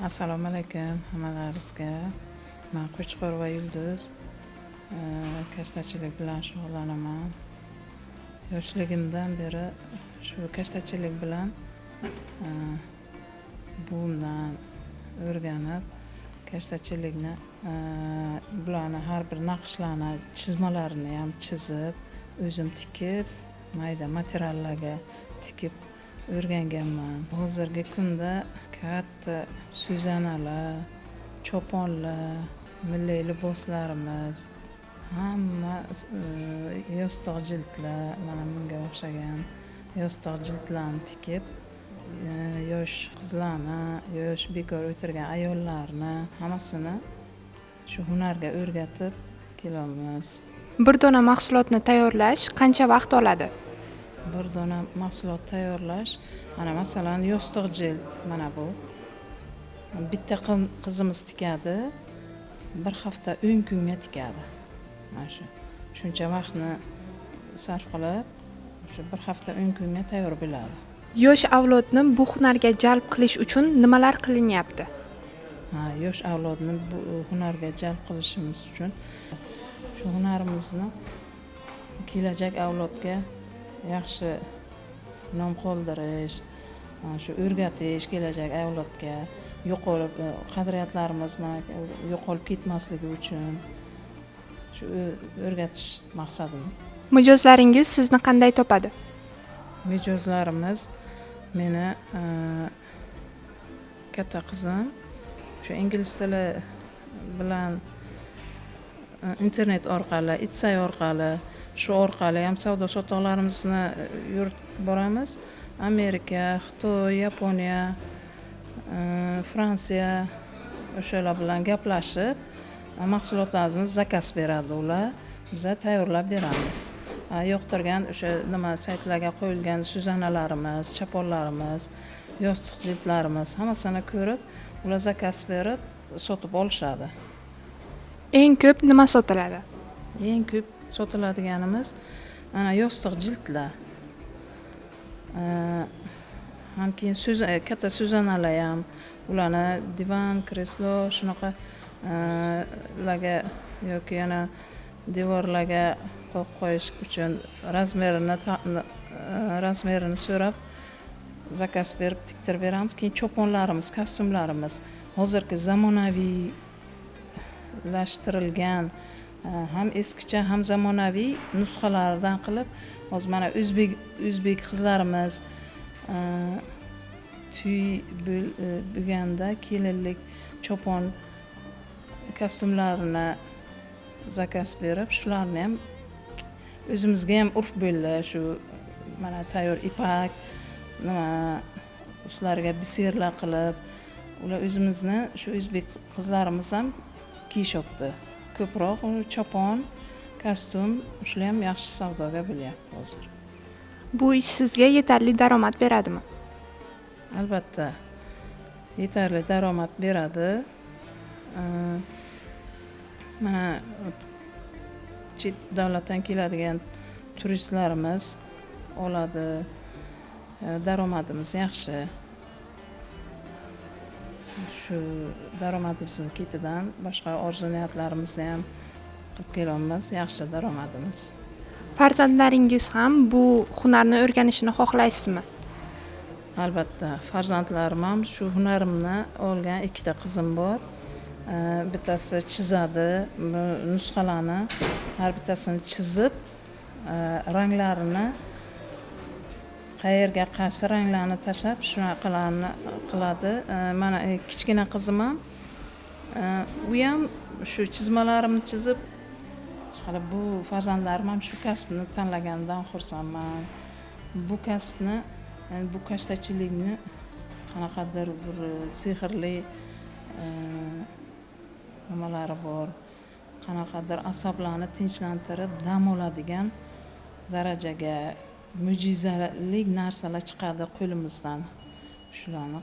Assalomu alaykum hammalaringizga. Men Qo'chqorova Yulduz. Kashtachilik bilan shug'ullanaman. Yoshligimdan beri shu kashtachilik bilan buvimdan o'rganib, kashtachilikni bularni har bir naqshlarni, chizmalarini ham chizib, o'zim tikib, mayda materiallarga tikib o'rganganman. Hozirgi kunda katta suzanalar, choponlar, milliy liboslarimiz, hamma yostiq jildlar, mana bunga o'xshagan yostiq jildlarni tikib, yosh qizlarni, yosh bekor o'tirgan ayollarni hammasini shu hunarga o'rgatib kelamiz. Bir dona mahsulotni tayyorlash qancha vaqt oladi? Bir dona mahsulot tayyorlash, mana masalan yostiq jild, mana bu. Bitta qizimiz tikadi, bir hafta 10 kunga tikadi. Mana shu. Shuncha vaqtni sarf qilib, shu bir hafta 10 kunga tayyor bo'ladi. Yosh avlodni bu hunarga jalb qilish uchun nimalar qilinyapti? Yosh avlodni bu hunarga jalb qilishimiz uchun shu hunarimizni kelajak avlodga yaxshi nom qoldirish, shu o'rgatish kelajak avlodga, yo'qolib qadriyatlarimiz yo'qolib ketmasligi uchun shu o'rgatish maqsadim. Mijozlaringiz sizni qanday topadi? Mijozlarimiz meni katta qizim shu ingliz tili bilan internet orqali, Etsy orqali, shu orqali ham savdo sotiqlarimizni yuritib boramiz. Amerika, Xitoy, Yaponiya, Fransiya o'shalar bilan gaplashib, mahsulotlarimizni zakaz beradi ular. Biz tayyorlab beramiz. Yoqtirgan o'sha nima saytlarga qo'yilgan suzanalarimiz, chaponlarimiz, yostiq jildlarimiz hammasini ko'rib, ular zakaz berib sotib olishadi. Eng ko'p nima sotiladi? Eng ko'p sotiladiganimiz mana yostiq jildlar. Ham keyin katta suzanalar ham, ularni divan, kreslo shunaqa larga yoki yana devorlarga qo'yib qo'yish uchun razmerini so'rab zakaz berib tiktirib beramiz. Keyin choponlarimiz, kostyumlarimiz hozirgi zamonaviylashtirilgan ham eskicha ham zamonaviy nusxalardan qilib, hozir mana o'zbek qizlarimiz to'y bo'lganda kelinlik chopon kostyumlarini zakaz berib, shularni ham o'zimizga ham urf bo'ldi. Shu mana tayyor ipak, nima ustlariga biserlar qilib, ular o'zimizni shu o'zbek qizlarimiz ham kiyishyapti. Ko'proq chopon, kostyum, shular ham yaxshi savdoga bo'lyapti hozir. Bu ish sizga yetarli daromad beradimi? Albatta, yetarli daromad beradi. Mana chet davlatdan keladigan turistlarimiz oladi. Daromadimiz yaxshi. Shu daromadimizni ketidan boshqa orzu-niyatlarimizni ham qilib kelamiz, yaxshi daromadimiz. Farzandlaringiz ham bu hunarni o'rganishni xohlaysizmi? Albatta, farzandlarim ham shu hunarimni olgan ikkita qizim bor. Bittasi chizadi, nusxalarni har bittasini chizib, ranglarini qayerga qaysi ranglarni tashab, shunaqalarni qiladi. Mana kichkina qizim ham u ham shu chizmalarimni chizib, bu farzandlarim ham shu kasbni tanlaganidan xursandman. Bu kasbni, bu kashtachilikni qanaqadir bir sehrli nimalari bor, qanaqadir asablarni tinchlantirib dam oladigan darajaga mo'jizalik narsalar chiqadi qo'limizdan. Shularni